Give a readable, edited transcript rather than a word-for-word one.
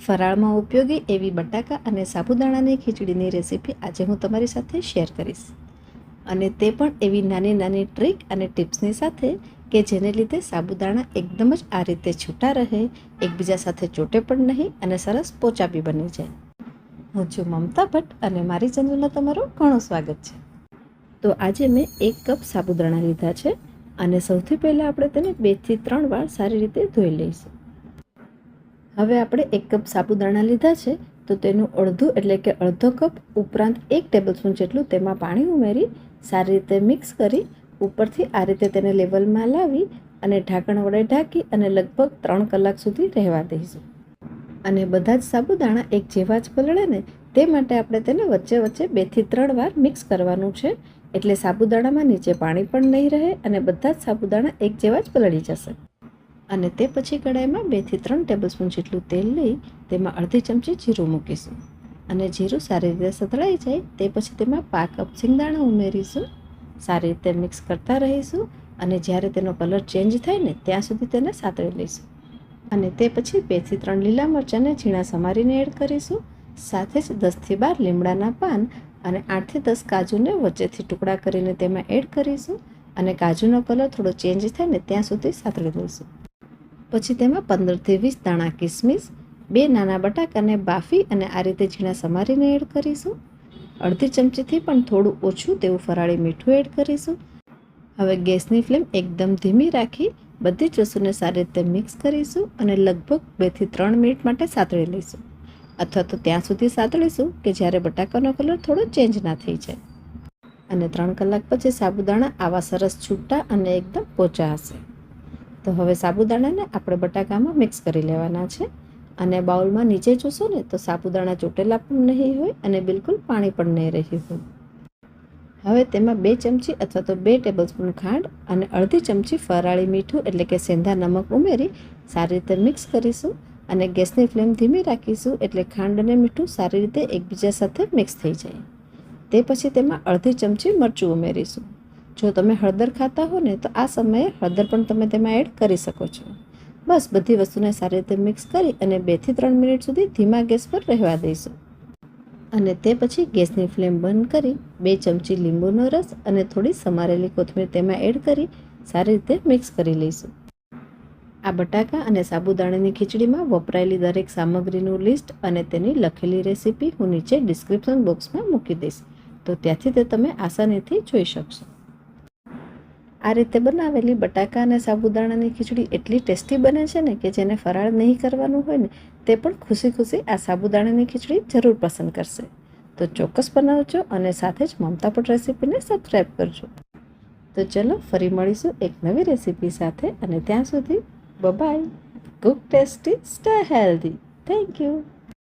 ફરાળમાં ઉપયોગી એવી બટાકા અને સાબુદાણાની ખીચડીની રેસીપી આજે હું તમારી સાથે શેર કરીશ, અને તે પણ એવી નાની નાની ટ્રીક અને ટિપ્સની સાથે કે જેને લીધે સાબુદાણા એકદમ જ આ રીતે છૂટા રહે, એકબીજા સાથે ચોટે પણ નહીં અને સરસ પોચા બી બની જાય. હું છું મમતા ભટ્ટ અને મારી ચેનલમાં તમારું ઘણું સ્વાગત છે. તો આજે મેં 1 કપ સાબુદાણા લીધા છે અને સૌથી પહેલાં આપણે તેને 2 થી 3 વાર સારી રીતે ધોઈ લઈશું. હવે આપણે 1 કપ સાબુદાણા લીધા છે તો તેનું અડધું એટલે કે અડધો કપ ઉપરાંત 1 ટેબલસ્પૂન જેટલું તેમાં પાણી ઉમેરી સારી રીતે મિક્સ કરી ઉપરથી આ રીતે તેને લેવલમાં લાવી અને ઢાંકણ વડે ઢાંકી અને લગભગ 3 કલાક સુધી રહેવા દઈશું. અને બધા જ સાબુદાણા એક જેવા જ પલળે ને તે માટે આપણે તેને વચ્ચે વચ્ચે 2 થી 3 વાર મિક્સ કરવાનું છે, એટલે સાબુદાણામાં નીચે પાણી પણ નહીં રહે અને બધા જ સાબુદાણા એક જેવા જ પલળી જશે. અને તે પછી કડાઈમાં 2 થી 3 ટેબલસ્પૂન જેટલું તેલ લઈ તેમાં અડધી ચમચી જીરું મૂકીશું અને જીરું સારી રીતે સતળાઈ જાય તે પછી તેમાં 5 કપ સિંગદાણા ઉમેરીશું. સારી રીતે મિક્સ કરતા રહીશું અને જ્યારે તેનો કલર ચેન્જ થાય ને ત્યાં સુધી તેને સાતળી લઈશું. અને તે પછી 2 થી 3 લીલા મરચાંને ઝીણા સમારીને એડ કરીશું. સાથે જ 10 થી 12 લીમડાના પાન અને 8 થી 10 કાજુને વચ્ચેથી ટુકડા કરીને તેમાં એડ કરીશું અને કાજુનો કલર થોડો ચેન્જ થાય ને ત્યાં સુધી સાતળી દઈશું. પછી તેમાં 15 થી 20 દાણા કિસમિસ, 2 નાના બટાકાને બાફી અને આ રીતે ઝીણા સમારીને એડ કરીશું. અડધી ચમચીથી પણ થોડું ઓછું તેવું ફરાળી મીઠું એડ કરીશું. હવે ગેસની ફ્લેમ એકદમ ધીમી રાખી બધી જ વસ્તુને સારી રીતે મિક્સ કરીશું અને લગભગ 2 થી 3 મિનિટ માટે સાતળી લઈશું, અથવા તો ત્યાં સુધી સાતળીશું કે જ્યારે બટાકાનો કલર થોડો ચેન્જ ના થઈ જાય. અને 3 કલાક પછી સાબુદાણા આવા સરસ છૂટા અને એકદમ પોચા હશે. તો હવે સાબુદાણાને આપણે બટાકામાં મિક્સ કરી લેવાના છે અને બાઉલમાં નીચે જોશો ને તો સાબુદાણા ચોટેલા પણ નહીં હોય અને બિલકુલ પાણી પણ નહીં રહ્યું હોય. હવે તેમાં 2 ચમચી અથવા તો 2 ટેબલસ્પૂન ખાંડ અને અડધી ચમચી ફરાળી મીઠું એટલે કે સેંધા નમક ઉમેરી સારી રીતે મિક્સ કરીશું અને ગેસની ફ્લેમ ધીમી રાખીશું એટલે ખાંડ અને મીઠું સારી રીતે એકબીજા સાથે મિક્સ થઈ જાય. તે પછી તેમાં અડધી ચમચી મરચું ઉમેરીશું. જો તમે હળદર ખાતા હો ને તો આ સમયે હળદર પણ તમે તેમાં એડ કરી શકો છો. બસ બધી વસ્તુને સારી રીતે મિક્સ કરી અને 2 થી 3 મિનિટ સુધી ધીમા ગેસ પર રહેવા દઈશું. અને તે પછી ગેસની ફ્લેમ બંધ કરી 2 ચમચી લીંબુનો રસ અને થોડી સમારેલી કોથમીર તેમાં એડ કરી સારી રીતે મિક્સ કરી લઈશું. આ બટાકા અને સાબુદાણાની ખીચડીમાં વપરાયેલી દરેક સામગ્રીનું લિસ્ટ અને તેની લખેલી રેસીપી હું નીચે ડિસ્ક્રિપ્શન બોક્સમાં મૂકી દઈશ, તો ત્યાંથી તે તમે આસાનીથી જોઈ શકશો. આ રીતે બનાવેલી બટાકા અને સાબુદાણાની ખીચડી એટલી ટેસ્ટી બને છે ને કે જેને ફરાળ નહીં કરવાનું હોય ને તે પણ ખુશી ખુશી આ સાબુદાણાની ખીચડી જરૂર પસંદ કરશે. તો ચોક્કસ બનાવજો અને સાથે જ મમતા ભટ્ટ રેસીપીને સબસ્ક્રાઈબ કરજો. તો ચલો ફરી મળીશું એક નવી રેસીપી સાથે, અને ત્યાં સુધી bye. Cook tasty, stay healthy. Thank you.